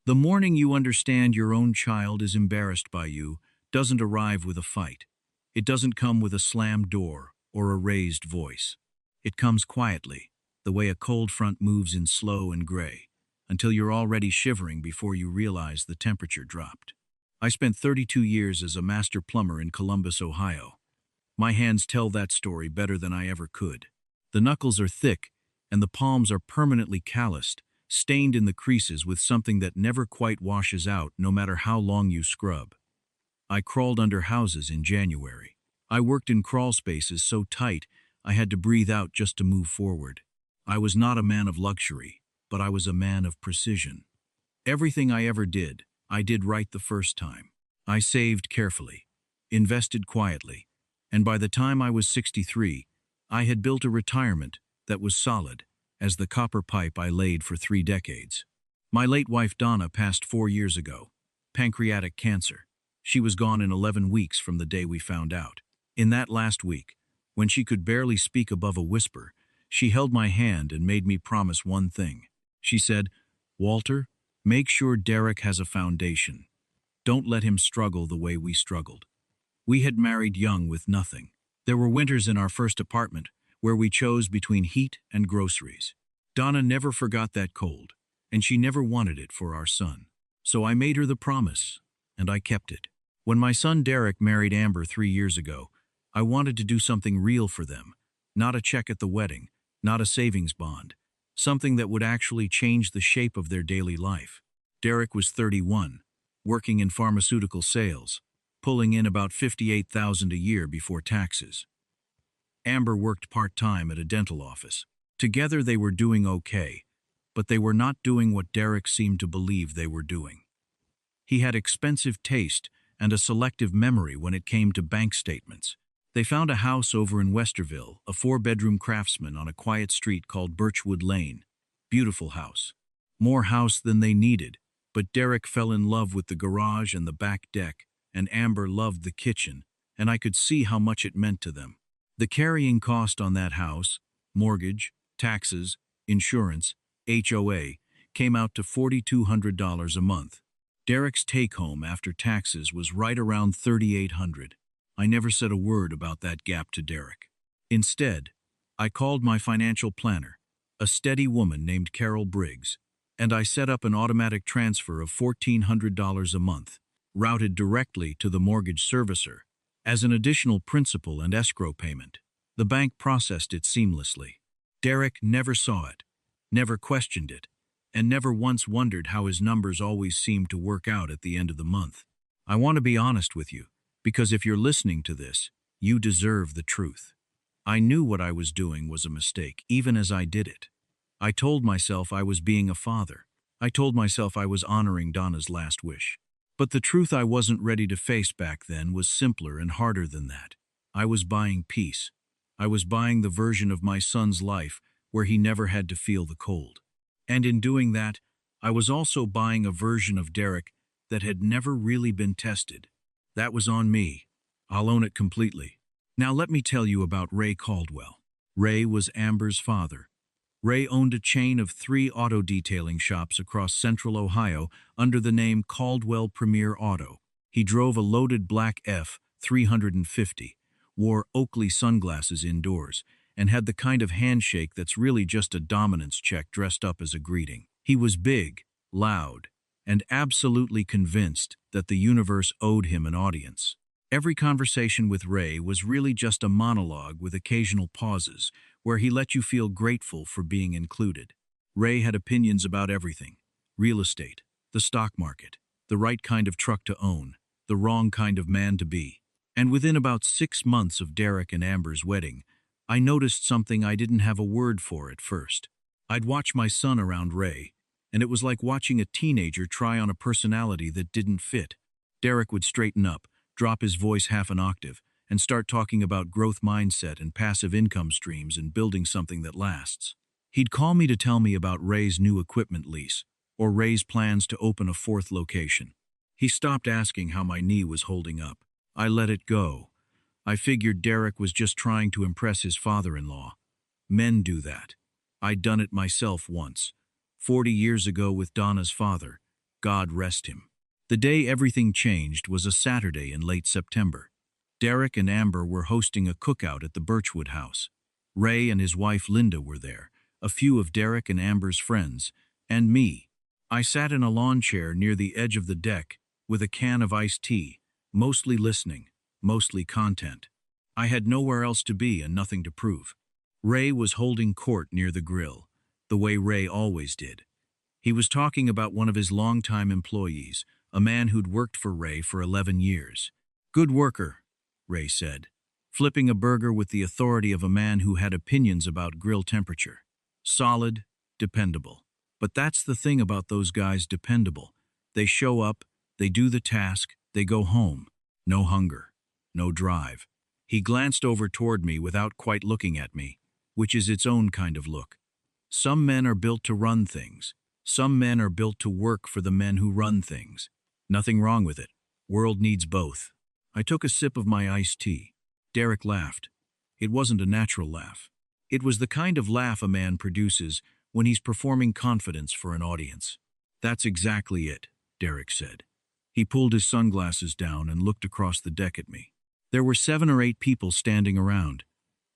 The morning you understand your own child is embarrassed by you doesn't arrive with a fight. It doesn't come with a slammed door or a raised voice. It comes quietly, the way a cold front moves in slow and gray, until you're already shivering before you realize the temperature dropped. I spent 32 years as a master plumber in Columbus, Ohio. My hands tell that story better than I ever could. The knuckles are thick, and the palms are permanently calloused, stained in the creases with something that never quite washes out no matter how long you scrub. I crawled under houses in January. I worked in crawl spaces so tight I had to breathe out just to move forward. I was not a man of luxury, but I was a man of precision. Everything I ever did, I did right the first time. I saved carefully, invested quietly, and by the time I was 63, I had built a retirement that was solid as the copper pipe I laid for 3 decades. My late wife Donna passed 4 years ago. Pancreatic cancer. She was gone in 11 weeks from the day we found out. In that last week, when she could barely speak above a whisper, she held my hand and made me promise one thing. She said, "Walter, make sure Derek has a foundation. Don't let him struggle the way we struggled." We had married young with nothing. There were winters in our first apartment where we chose between heat and groceries. Donna never forgot that cold, and she never wanted it for our son. So I made her the promise, and I kept it. When my son Derek married Amber 3 years ago, I wanted to do something real for them, not a check at the wedding, not a savings bond, something that would actually change the shape of their daily life. Derek was 31, working in pharmaceutical sales, pulling in about $58,000 a year before taxes. Amber worked part-time at a dental office. Together they were doing okay, but they were not doing what Derek seemed to believe they were doing. He had expensive taste and a selective memory when it came to bank statements. They found a house over in Westerville, a 4-bedroom craftsman on a quiet street called Birchwood Lane. Beautiful house. More house than they needed, but Derek fell in love with the garage and the back deck, and Amber loved the kitchen, and I could see how much it meant to them. The carrying cost on that house, mortgage, taxes, insurance, HOA, came out to $4,200 a month. Derek's take-home after taxes was right around $3,800. I never said a word about that gap to Derek. Instead, I called my financial planner, a steady woman named Carol Briggs, and I set up an automatic transfer of $1,400 a month, routed directly to the mortgage servicer, as an additional principal and escrow payment. The bank processed it seamlessly. Derek never saw it, never questioned it, and never once wondered how his numbers always seemed to work out at the end of the month. I want to be honest with you, because if you're listening to this, you deserve the truth. I knew what I was doing was a mistake, even as I did it. I told myself I was being a father. I told myself I was honoring Donna's last wish. But the truth I wasn't ready to face back then was simpler and harder than that. I was buying peace. I was buying the version of my son's life where he never had to feel the cold. And in doing that, I was also buying a version of Derek that had never really been tested. That was on me. I'll own it completely. Now let me tell you about Ray Caldwell. Ray was Amber's father. Ray owned a chain of 3 auto detailing shops across central Ohio under the name Caldwell Premier Auto. He drove a loaded black F-350, wore Oakley sunglasses indoors, and had the kind of handshake that's really just a dominance check dressed up as a greeting. He was big, loud, and absolutely convinced that the universe owed him an audience. Every conversation with Ray was really just a monologue with occasional pauses, where he let you feel grateful for being included. Ray had opinions about everything: real estate, the stock market, the right kind of truck to own, the wrong kind of man to be. And within about 6 months of Derek and Amber's wedding, I noticed something I didn't have a word for at first. I'd watch my son around Ray, and it was like watching a teenager try on a personality that didn't fit. Derek would straighten up, drop his voice half an octave, and start talking about growth mindset and passive income streams and building something that lasts. He'd call me to tell me about Ray's new equipment lease, or Ray's plans to open a 4th location. He stopped asking how my knee was holding up. I let it go. I figured Derek was just trying to impress his father-in-law. Men do that. I'd done it myself once, 40 years ago with Donna's father, God rest him. The day everything changed was a Saturday in late September. Derek and Amber were hosting a cookout at the Birchwood house. Ray and his wife Linda were there, a few of Derek and Amber's friends, and me. I sat in a lawn chair near the edge of the deck with a can of iced tea, mostly listening, mostly content. I had nowhere else to be and nothing to prove. Ray was holding court near the grill, the way Ray always did. He was talking about one of his longtime employees, a man who'd worked for Ray for 11 years. "Good worker," Ray said, flipping a burger with the authority of a man who had opinions about grill temperature. "Solid, dependable." But that's the thing about those guys, dependable. They show up, they do the task, they go home. No hunger, no drive. He glanced over toward me without quite looking at me, which is its own kind of look. Some men are built to run things. Some men are built to work for the men who run things. Nothing wrong with it. World needs both. I took a sip of my iced tea. Derek laughed. It wasn't a natural laugh. It was the kind of laugh a man produces when he's performing confidence for an audience. "That's exactly it," Derek said. He pulled his sunglasses down and looked across the deck at me. There were 7 or 8 people standing around.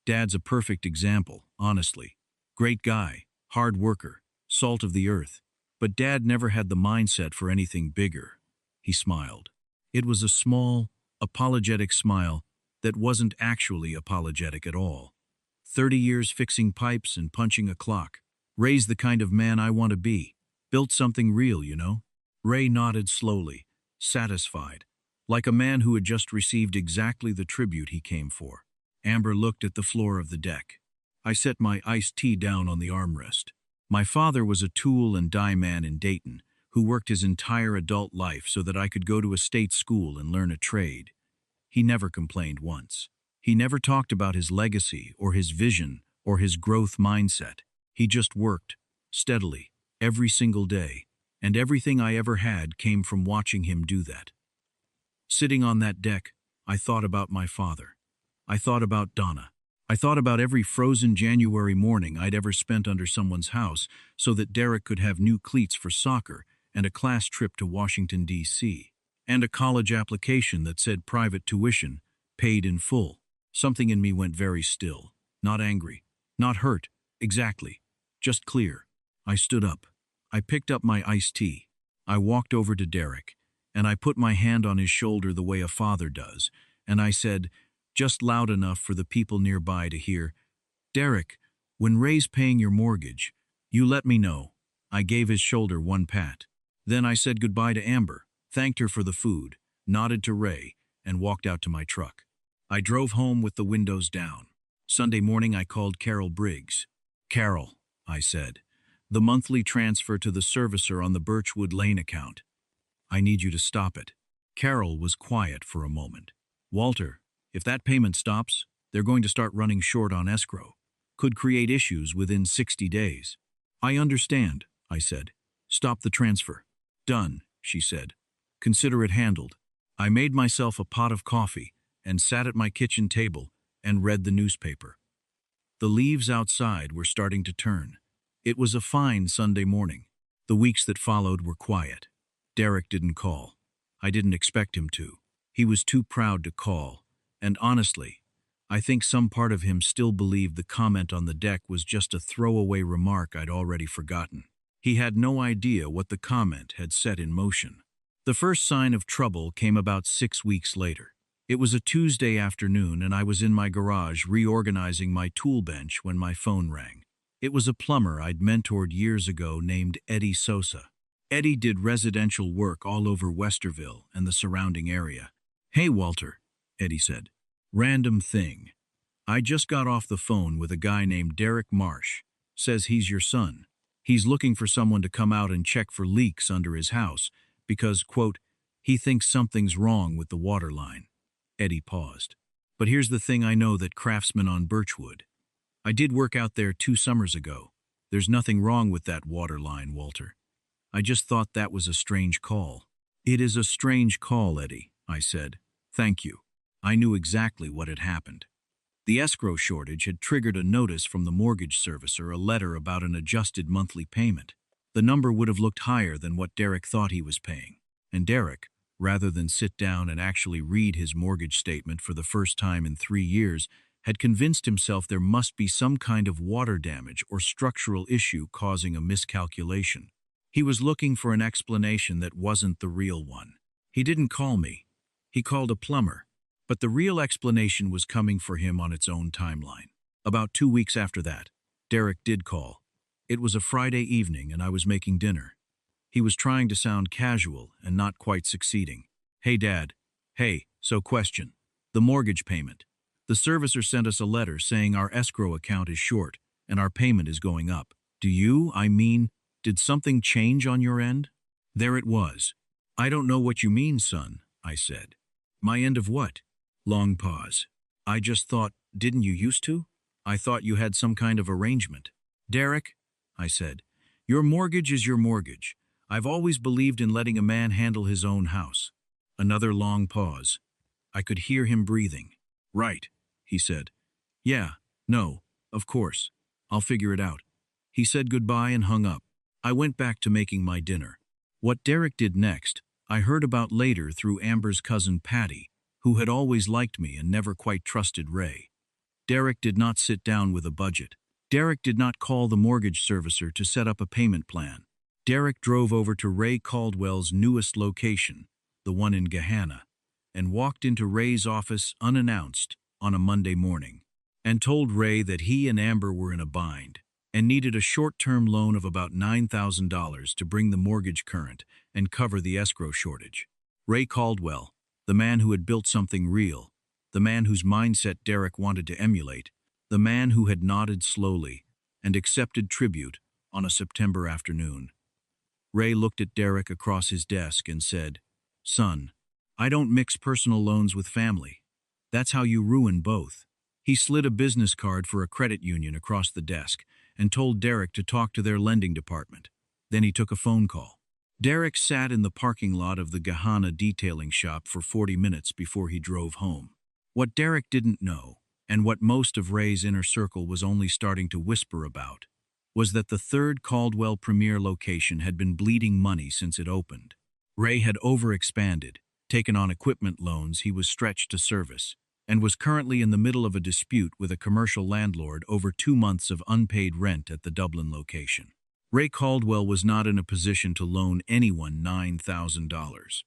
Dad's a perfect example, honestly. Great guy, hard worker, salt of the earth. But Dad never had the mindset for anything bigger. He smiled. It was a small, apologetic smile that wasn't actually apologetic at all. 30 years fixing pipes and punching a clock. Ray's the kind of man I want to be. Built something real, you know? Ray nodded slowly, satisfied, like a man who had just received exactly the tribute he came for. Amber looked at the floor of the deck. I set my iced tea down on the armrest. My father was a tool and die man in Dayton, who worked his entire adult life so that I could go to a state school and learn a trade. He never complained once. He never talked about his legacy or his vision or his growth mindset. He just worked, steadily, every single day, and everything I ever had came from watching him do that. Sitting on that deck, I thought about my father. I thought about Donna. I thought about every frozen January morning I'd ever spent under someone's house so that Derek could have new cleats for soccer and a class trip to Washington, D.C., and a college application that said private tuition, paid in full. Something in me went very still, not angry, not hurt, exactly, just clear. I stood up. I picked up my iced tea. I walked over to Derek, and I put my hand on his shoulder the way a father does, and I said, just loud enough for the people nearby to hear, "Derek, when Ray's paying your mortgage, you let me know." I gave his shoulder one pat. Then I said goodbye to Amber, thanked her for the food, nodded to Ray, and walked out to my truck. I drove home with the windows down. Sunday morning I called Carol Briggs. "Carol," I said, "the monthly transfer to the servicer on the Birchwood Lane account. I need you to stop it." Carol was quiet for a moment. "Walter, if that payment stops, they're going to start running short on escrow. Could create issues within 60 days. "I understand," I said. "Stop the transfer." "Done," she said. "Consider it handled." I made myself a pot of coffee and sat at my kitchen table and read the newspaper. The leaves outside were starting to turn. It was a fine Sunday morning. The weeks that followed were quiet. Derek didn't call. I didn't expect him to. He was too proud to call. And honestly, I think some part of him still believed the comment on the deck was just a throwaway remark I'd already forgotten. He had no idea what the comment had set in motion. The first sign of trouble came about 6 weeks later. It was a Tuesday afternoon and I was in my garage reorganizing my tool bench when my phone rang. It was a plumber I'd mentored years ago named Eddie Sosa. Eddie did residential work all over Westerville and the surrounding area. "Hey, Walter," Eddie said. "Random thing. I just got off the phone with a guy named Derek Marsh. Says he's your son. He's looking for someone to come out and check for leaks under his house because, quote, he thinks something's wrong with the water line." Eddie paused. "But here's the thing I know that craftsman on Birchwood. I did work out there 2 summers ago. There's nothing wrong with that water line, Walter. I just thought that was a strange call." "It is a strange call, Eddie," I said. "Thank you." I knew exactly what had happened. The escrow shortage had triggered a notice from the mortgage servicer, a letter about an adjusted monthly payment. The number would have looked higher than what Derek thought he was paying. And Derek, rather than sit down and actually read his mortgage statement for the first time in 3 years, had convinced himself there must be some kind of water damage or structural issue causing a miscalculation. He was looking for an explanation that wasn't the real one. He didn't call me. He called a plumber. But the real explanation was coming for him on its own timeline. About 2 weeks after that, Derek did call. It was a Friday evening and I was making dinner. He was trying to sound casual and not quite succeeding. "Hey, Dad. Hey, so question. The mortgage payment. The servicer sent us a letter saying our escrow account is short and our payment is going up. Did something change on your end?" There it was. "I don't know what you mean, son," I said. "My end of what?" Long pause. "I just thought, didn't you used to? I thought you had some kind of arrangement." "Derek," I said, "your mortgage is your mortgage. I've always believed in letting a man handle his own house." Another long pause. I could hear him breathing. "Right," he said. "Yeah, no, of course. I'll figure it out." He said goodbye and hung up. I went back to making my dinner. What Derek did next, I heard about later through Amber's cousin Patty, who had always liked me and never quite trusted Ray. Derek did not sit down with a budget. Derek did not call the mortgage servicer to set up a payment plan. Derek drove over to Ray Caldwell's newest location, the one in Gahanna, and walked into Ray's office unannounced on a Monday morning, and told Ray that he and Amber were in a bind and needed a short-term loan of about $9,000 to bring the mortgage current and cover the escrow shortage. Ray Caldwell, the man who had built something real, the man whose mindset Derek wanted to emulate, the man who had nodded slowly and accepted tribute on a September afternoon. Ray looked at Derek across his desk and said, "Son, I don't mix personal loans with family. That's how you ruin both." He slid a business card for a credit union across the desk and told Derek to talk to their lending department. Then he took a phone call. Derek sat in the parking lot of the Gahanna detailing shop for 40 minutes before he drove home. What Derek didn't know, and what most of Ray's inner circle was only starting to whisper about, was that the third Caldwell Premier location had been bleeding money since it opened. Ray had overexpanded, taken on equipment loans he was stretched to service, and was currently in the middle of a dispute with a commercial landlord over 2 months of unpaid rent at the Dublin location. Ray Caldwell was not in a position to loan anyone $9,000.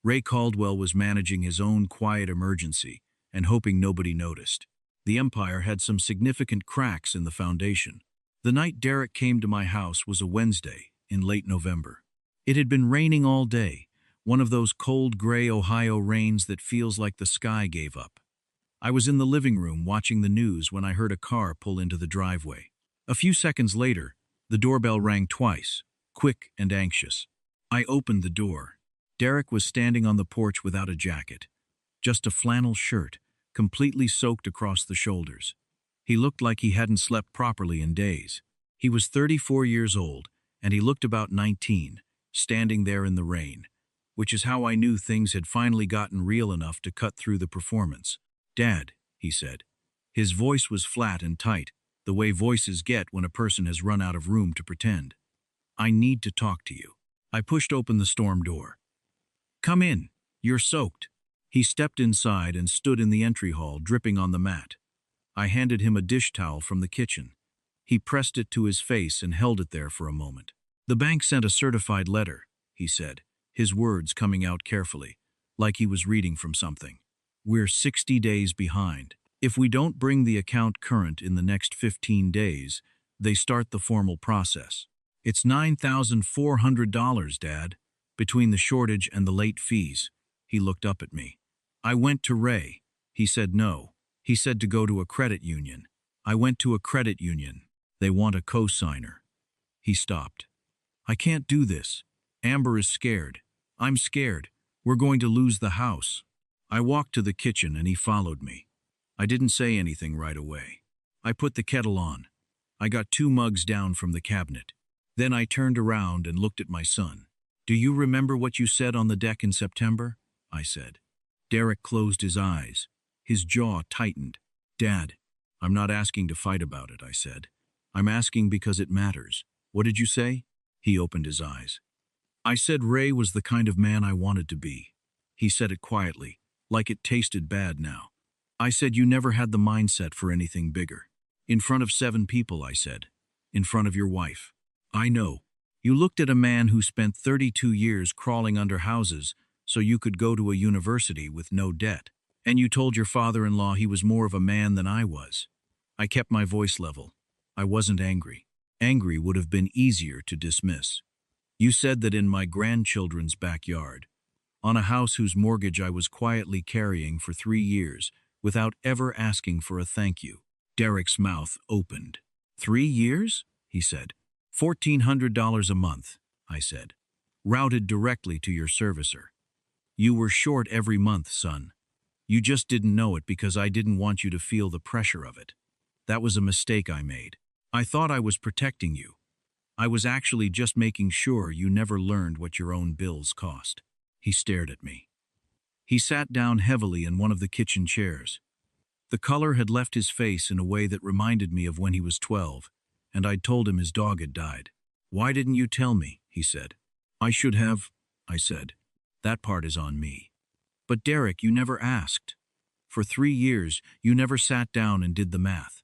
Ray Caldwell was managing his own quiet emergency and hoping nobody noticed. The empire had some significant cracks in the foundation. The night Derek came to my house was a Wednesday in late November. It had been raining all day, one of those cold gray Ohio rains that feels like the sky gave up. I was in the living room watching the news when I heard a car pull into the driveway. A few seconds later, the doorbell rang twice, quick and anxious. I opened the door. Derek was standing on the porch without a jacket, just a flannel shirt, completely soaked across the shoulders. He looked like he hadn't slept properly in days. He was 34 years old, and he looked about 19, standing there in the rain, which is how I knew things had finally gotten real enough to cut through the performance. "Dad," he said. His voice was flat and tight, the way voices get when a person has run out of room to pretend. "I need to talk to you." I pushed open the storm door. "Come in. You're soaked." He stepped inside and stood in the entry hall, dripping on the mat. I handed him a dish towel from the kitchen. He pressed it to his face and held it there for a moment. "The bank sent a certified letter," he said, his words coming out carefully, like he was reading from something. "We're 60 days behind. If we don't bring the account current in the next 15 days, they start the formal process. It's $9,400, Dad, between the shortage and the late fees." He looked up at me. "I went to Ray. He said no. He said to go to a credit union. I went to a credit union. They want a co-signer." He stopped. "I can't do this. Amber is scared. I'm scared. We're going to lose the house." I walked to the kitchen and he followed me. I didn't say anything right away. I put the kettle on. I got 2 mugs down from the cabinet. Then I turned around and looked at my son. "Do you remember what you said on the deck in September?" I said. Derek closed his eyes. His jaw tightened. "Dad, I'm not asking to fight about it," I said. "I'm asking because it matters. What did you say?" He opened his eyes. I said Ray was the kind of man I wanted to be. He said it quietly, like it tasted bad now. I said you never had the mindset for anything bigger. In front of 7 people, I said. In front of your wife. I know. You looked at a man who spent 32 years crawling under houses so you could go to a university with no debt. And you told your father-in-law he was more of a man than I was. I kept my voice level. I wasn't angry. Angry would have been easier to dismiss. You said that in my grandchildren's backyard, on a house whose mortgage I was quietly carrying for 3 years without ever asking for a thank you. Derek's mouth opened. 3 years? He said. $1,400 a month, I said. Routed directly to your servicer. You were short every month, son. You just didn't know it because I didn't want you to feel the pressure of it. That was a mistake I made. I thought I was protecting you. I was actually just making sure you never learned what your own bills cost. He stared at me. He sat down heavily in one of the kitchen chairs. The color had left his face in a way that reminded me of when he was 12, and I'd told him his dog had died. Why didn't you tell me? He said. I should have, I said. That part is on me. But Derek, you never asked. For 3 years, you never sat down and did the math.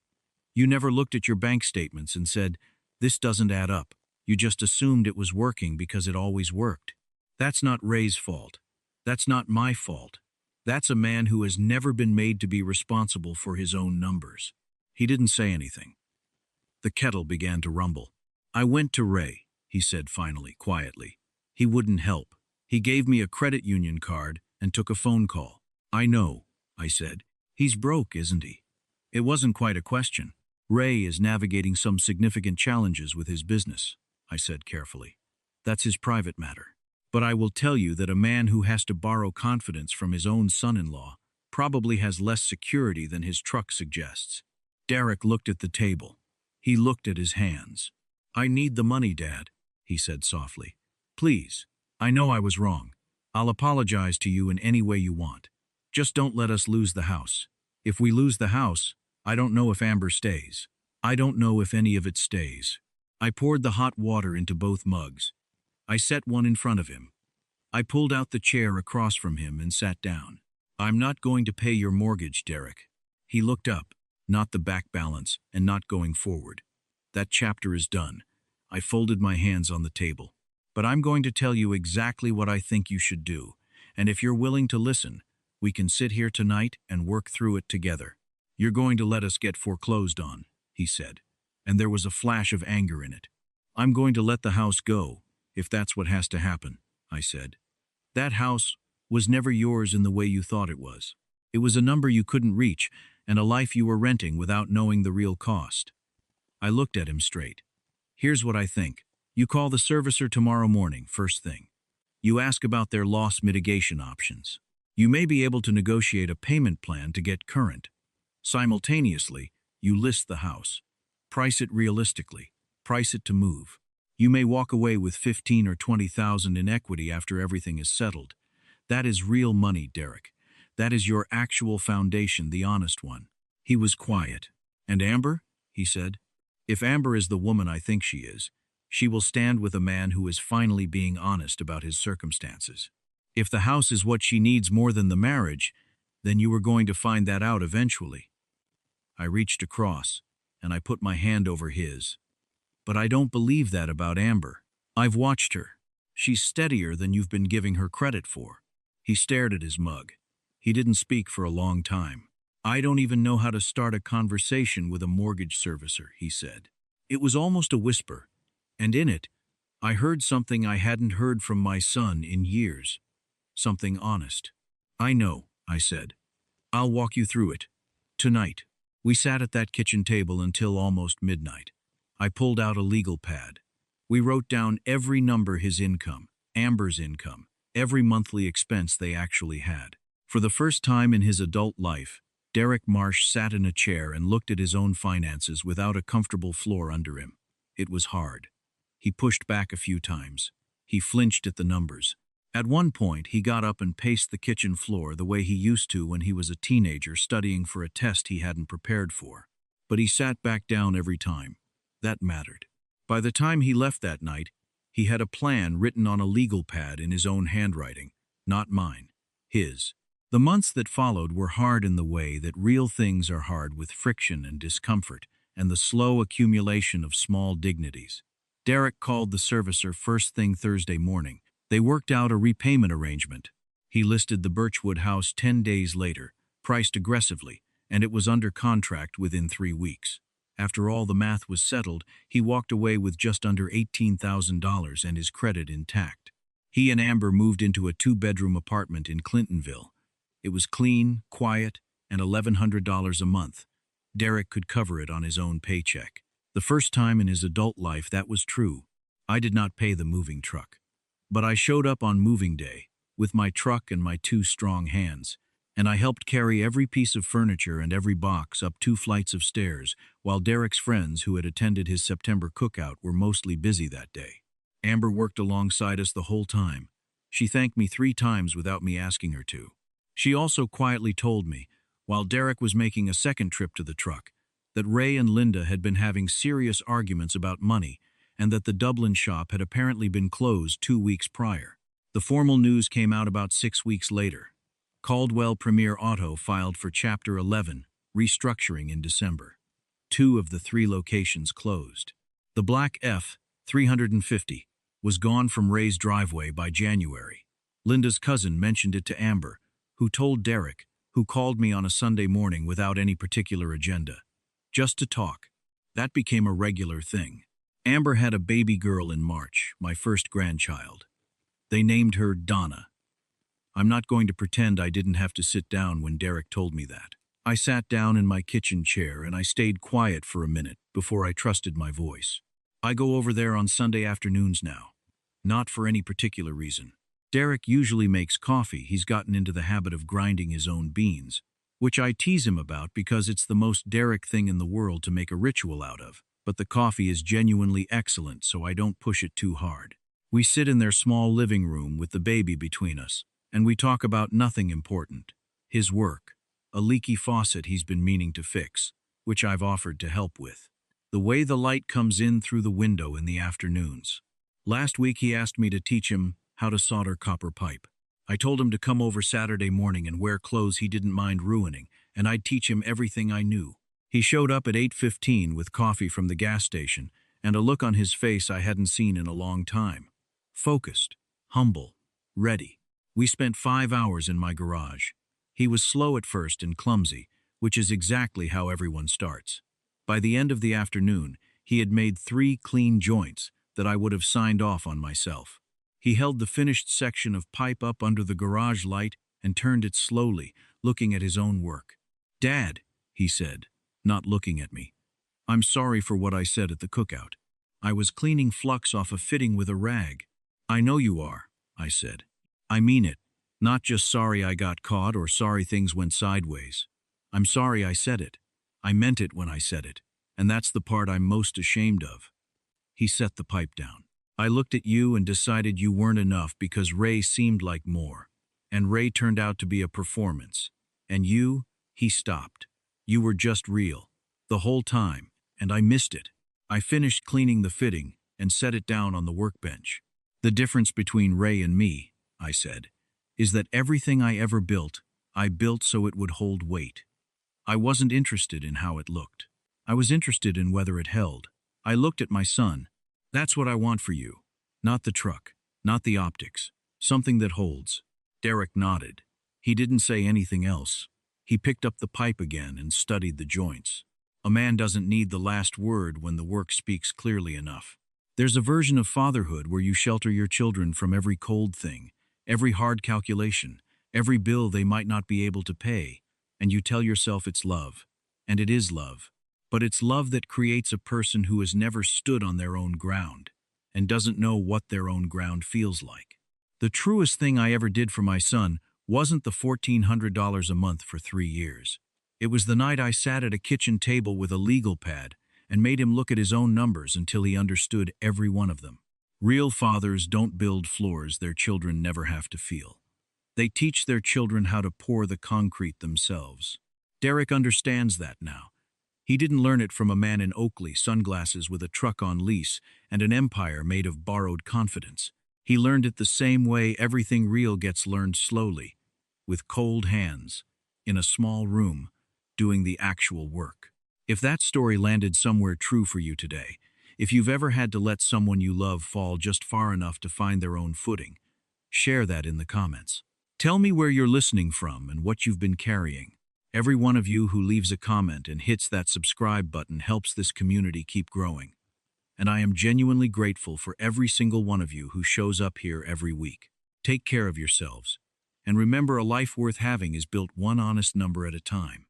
You never looked at your bank statements and said, this doesn't add up. You just assumed it was working because it always worked. That's not Ray's fault. That's not my fault. That's a man who has never been made to be responsible for his own numbers. He didn't say anything. The kettle began to rumble. I went to Ray, he said finally, quietly. He wouldn't help. He gave me a credit union card and took a phone call. I know, I said. He's broke, isn't he? It wasn't quite a question. Ray is navigating some significant challenges with his business, I said carefully. That's his private matter. But I will tell you that a man who has to borrow confidence from his own son-in-law probably has less security than his truck suggests. Derek looked at the table. He looked at his hands. I need the money, Dad, he said softly. Please, I know I was wrong. I'll apologize to you in any way you want. Just don't let us lose the house. If we lose the house, I don't know if Amber stays. I don't know if any of it stays. I poured the hot water into both mugs. I set one in front of him. I pulled out the chair across from him and sat down. I'm not going to pay your mortgage, Derek. He looked up, not the back balance, and not going forward. That chapter is done. I folded my hands on the table. But I'm going to tell you exactly what I think you should do, and if you're willing to listen, we can sit here tonight and work through it together. You're going to let us get foreclosed on, he said, and there was a flash of anger in it. I'm going to let the house go, if that's what has to happen, I said. That house was never yours in the way you thought it was. It was a number you couldn't reach and a life you were renting without knowing the real cost. I looked at him straight. Here's what I think. You call the servicer tomorrow morning, first thing. You ask about their loss mitigation options. You may be able to negotiate a payment plan to get current. Simultaneously, you list the house. Price it realistically. Price it to move. You may walk away with $15,000 or $20,000 in equity after everything is settled. That is real money, Derek. That is your actual foundation, the honest one. He was quiet. And Amber? He said. If Amber is the woman I think she is, she will stand with a man who is finally being honest about his circumstances. If the house is what she needs more than the marriage, then you are going to find that out eventually. I reached across, and I put my hand over his. But I don't believe that about Amber. I've watched her. She's steadier than you've been giving her credit for. He stared at his mug. He didn't speak for a long time. I don't even know how to start a conversation with a mortgage servicer, he said. It was almost a whisper, and in it, I heard something I hadn't heard from my son in years. Something honest. I know, I said. I'll walk you through it. Tonight. We sat at that kitchen table until almost midnight. I pulled out a legal pad. We wrote down every number his income, Amber's income, every monthly expense they actually had. For the first time in his adult life, Derek Marsh sat in a chair and looked at his own finances without a comfortable floor under him. It was hard. He pushed back a few times. He flinched at the numbers. At one point, he got up and paced the kitchen floor the way he used to when he was a teenager studying for a test he hadn't prepared for. But he sat back down every time. That mattered. By the time he left that night, He had a plan written on a legal pad in his own handwriting, not mine, his. The months that followed were hard in the way that real things are hard, with friction and discomfort and the slow accumulation of small dignities. Derek called the servicer first thing Thursday morning. They worked out a repayment arrangement. He listed the Birchwood house 10 days later, priced aggressively, and it was under contract within 3 weeks. After all the math was settled, he walked away with just under $18,000 and his credit intact. He and Amber moved into a 2-bedroom apartment in Clintonville. It was clean, quiet, and $1,100 a month. Derek could cover it on his own paycheck. The first time in his adult life that was true. I did not pay the moving truck. But I showed up on moving day, with my truck and my 2 strong hands, and I helped carry every piece of furniture and every box up 2 flights of stairs, while Derek's friends who had attended his September cookout were mostly busy that day. Amber worked alongside us the whole time. She thanked me 3 times without me asking her to. She also quietly told me, while Derek was making a second trip to the truck, that Ray and Linda had been having serious arguments about money and that the Dublin shop had apparently been closed 2 weeks prior. The formal news came out about 6 weeks later. Caldwell Premier Auto filed for Chapter 11, restructuring in December. 2 of the 3 locations closed. The black F-350 was gone from Ray's driveway by January. Linda's cousin mentioned it to Amber, who told Derek, who called me on a Sunday morning without any particular agenda. Just to talk. That became a regular thing. Amber had a baby girl in March, my first grandchild. They named her Donna. I'm not going to pretend I didn't have to sit down when Derek told me that. I sat down in my kitchen chair and I stayed quiet for a minute before I trusted my voice. I go over there on Sunday afternoons now. Not for any particular reason. Derek usually makes coffee. He's gotten into the habit of grinding his own beans, which I tease him about because it's the most Derek thing in the world to make a ritual out of. But the coffee is genuinely excellent, so I don't push it too hard. We sit in their small living room with the baby between us, and we talk about nothing important. His work, a leaky faucet he's been meaning to fix, which I've offered to help with. The way the light comes in through the window in the afternoons. Last week he asked me to teach him how to solder copper pipe. I told him to come over Saturday morning and wear clothes he didn't mind ruining, and I'd teach him everything I knew. He showed up at 8:15 with coffee from the gas station and a look on his face I hadn't seen in a long time. Focused, humble, ready. We spent 5 hours in my garage. He was slow at first and clumsy, which is exactly how everyone starts. By the end of the afternoon, he had made 3 clean joints that I would have signed off on myself. He held the finished section of pipe up under the garage light and turned it slowly, looking at his own work. "Dad," he said, not looking at me. "I'm sorry for what I said at the cookout. I was cleaning flux off a fitting with a rag." "I know you are," I said. "I mean it. Not just sorry I got caught or sorry things went sideways. I'm sorry I said it. I meant it when I said it, and that's the part I'm most ashamed of." He set the pipe down. "I looked at you and decided you weren't enough because Ray seemed like more. And Ray turned out to be a performance. And you," he stopped. "You were just real. The whole time, and I missed it." I finished cleaning the fitting and set it down on the workbench. "The difference between Ray and me," I said, "is that everything I ever built, I built so it would hold weight. I wasn't interested in how it looked. I was interested in whether it held. I looked at my son. That's what I want for you. Not the truck, not the optics. Something that holds." Derek nodded. He didn't say anything else. He picked up the pipe again and studied the joints. A man doesn't need the last word when the work speaks clearly enough. There's a version of fatherhood where you shelter your children from every cold thing, every hard calculation, every bill they might not be able to pay, and you tell yourself it's love. And it is love. But it's love that creates a person who has never stood on their own ground and doesn't know what their own ground feels like. The truest thing I ever did for my son wasn't the $1,400 a month for 3 years. It was the night I sat at a kitchen table with a legal pad and made him look at his own numbers until he understood every one of them. Real fathers don't build floors their children never have to feel. They teach their children how to pour the concrete themselves. Derek understands that now. He didn't learn it from a man in Oakley sunglasses with a truck on lease and an empire made of borrowed confidence. He learned it the same way everything real gets learned slowly, with cold hands, in a small room, doing the actual work. If that story landed somewhere true for you today, if you've ever had to let someone you love fall just far enough to find their own footing, share that in the comments. Tell me where you're listening from and what you've been carrying. Every one of you who leaves a comment and hits that subscribe button helps this community keep growing. And I am genuinely grateful for every single one of you who shows up here every week. Take care of yourselves. And remember, a life worth having is built one honest number at a time.